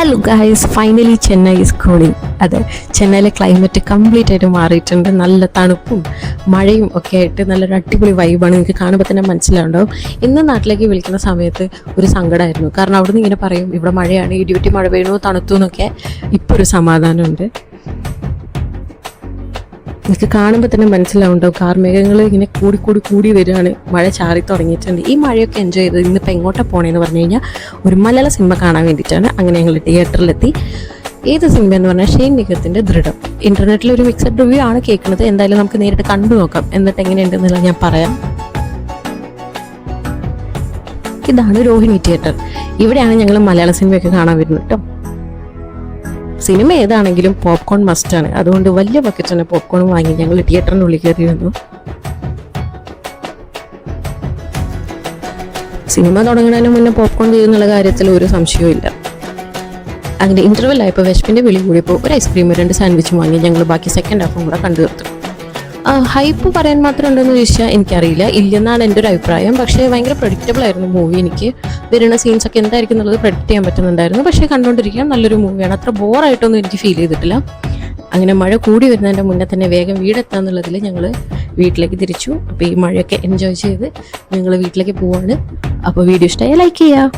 Hello guys, finally Chennai is cooling. അതെ, ചെന്നൈയിലെ climate complete ആയിട്ട് മാറിയിട്ടുണ്ട്. നല്ല തണുപ്പും മഴയും ഒക്കെ ആയിട്ട് നല്ലൊരു അടിപൊളി വൈബാണ്. നിങ്ങൾക്ക് കാണുമ്പോൾ തന്നെ മനസ്സിലാവുണ്ടാവും. ഇന്ന് നാട്ടിലേക്ക് വിളിക്കുന്ന സമയത്ത് ഒരു സങ്കടമായിരുന്നു. കാരണം അവിടുന്ന് ഇങ്ങനെ പറയും ഇവിടെ മഴയാണ്, ഇടിവെട്ടി മഴ പെയ്യണു, തണുത്തു എന്നൊക്കെ. ഇപ്പോൾ ഒരു സമാധാനമുണ്ട്. എനിക്ക് കാണുമ്പോൾ തന്നെ മനസ്സിലാവുണ്ടാവും കാർമേഘങ്ങൾ ഇങ്ങനെ കൂടി വരികയാണ്. മഴ ചാറി തുടങ്ങിയിട്ടുണ്ട്. ഈ മഴയൊക്കെ എൻജോയ് ചെയ്ത് ഇന്നിപ്പോൾ എങ്ങോട്ടാണ് പോകണമെന്ന് പറഞ്ഞു കഴിഞ്ഞാൽ ഒരു മലയാള സിനിമ കാണാൻ വേണ്ടിയിട്ടാണ്. അങ്ങനെ ഞങ്ങൾ തിയേറ്ററിലെത്തി. ഏത് സിനിമ എന്ന് പറഞ്ഞാൽ ഷെയ്ൻ നിഗത്തിന്റെ ദൃഢം. ഇന്റർനെറ്റിൽ ഒരു മിക്സഡ് റിവ്യൂ ആണ് കേൾക്കുന്നത്. എന്തായാലും നമുക്ക് നേരിട്ട് കണ്ടു നോക്കാം, എന്നിട്ട് എങ്ങനെയുണ്ടെന്നുള്ള ഞാൻ പറയാം. ഇതാണ് രോഹിണി തിയേറ്റർ. ഇവിടെയാണ് ഞങ്ങൾ മലയാള സിനിമയൊക്കെ കാണാൻ വരുന്നത് കേട്ടോ. സിനിമ ഏതാണെങ്കിലും പോപ്കോൺ മസ്റ്റാണ്. അതുകൊണ്ട് വലിയ ബക്കറ്റ് തന്നെ പോപ്കോൺ വാങ്ങി ഞങ്ങൾ തിയേറ്ററിൻ്റെ ഉള്ളിൽ കയറിയിരുന്നു. സിനിമ തുടങ്ങുന്നതിന് മുന്നേ പോപ്കോൺ ചെയ്യുന്നുള്ള കാര്യത്തിൽ ഒരു സംശയവും ഇല്ല. അങ്ങനെ ഇന്റർവെൽ ആയപ്പോൾ വിശപ്പിന്റെ വിളി കൂടിയപ്പോൾ ഒരു ഐസ്ക്രീമും 2 സാൻഡ്വിച്ചും വാങ്ങി ഞങ്ങൾ ബാക്കി സെക്കൻഡ് ഹാഫും കൂടെ കണ്ടു തീർത്തു. ഹൈപ്പ് പറയാൻ മാത്രം ഉണ്ടെന്ന് ചോദിച്ചാൽ എനിക്കറിയില്ല, ഇല്ലെന്നാണ് എൻ്റെ ഒരു അഭിപ്രായം. പക്ഷേ ഭയങ്കര പ്രഡിക്റ്റബിൾ ആയിരുന്നു മൂവി. എനിക്ക് വരുന്ന സീൻസ് ഒക്കെ എന്തായിരിക്കും എന്നുള്ളത് പ്രഡിക്റ്റ് ചെയ്യാൻ പറ്റുന്നുണ്ടായിരുന്നു. പക്ഷേ കണ്ടുകൊണ്ടിരിക്കാൻ നല്ലൊരു മൂവിയാണ്. അത്ര ബോറായിട്ടൊന്നും എനിക്ക് ഫീൽ ചെയ്തിട്ടില്ല. അങ്ങനെ മഴ കൂടി വരുന്നതിൻ്റെ മുന്നേ തന്നെ വേഗം വീടെത്താന്നുള്ളതിൽ ഞങ്ങൾ വീട്ടിലേക്ക് തിരിച്ചു. അപ്പോൾ ഈ മഴയൊക്കെ എൻജോയ് ചെയ്ത് ഞങ്ങൾ വീട്ടിലേക്ക് പോവാണ്. അപ്പോൾ വീഡിയോ ഇഷ്ടമായി ലൈക്ക് ചെയ്യുക.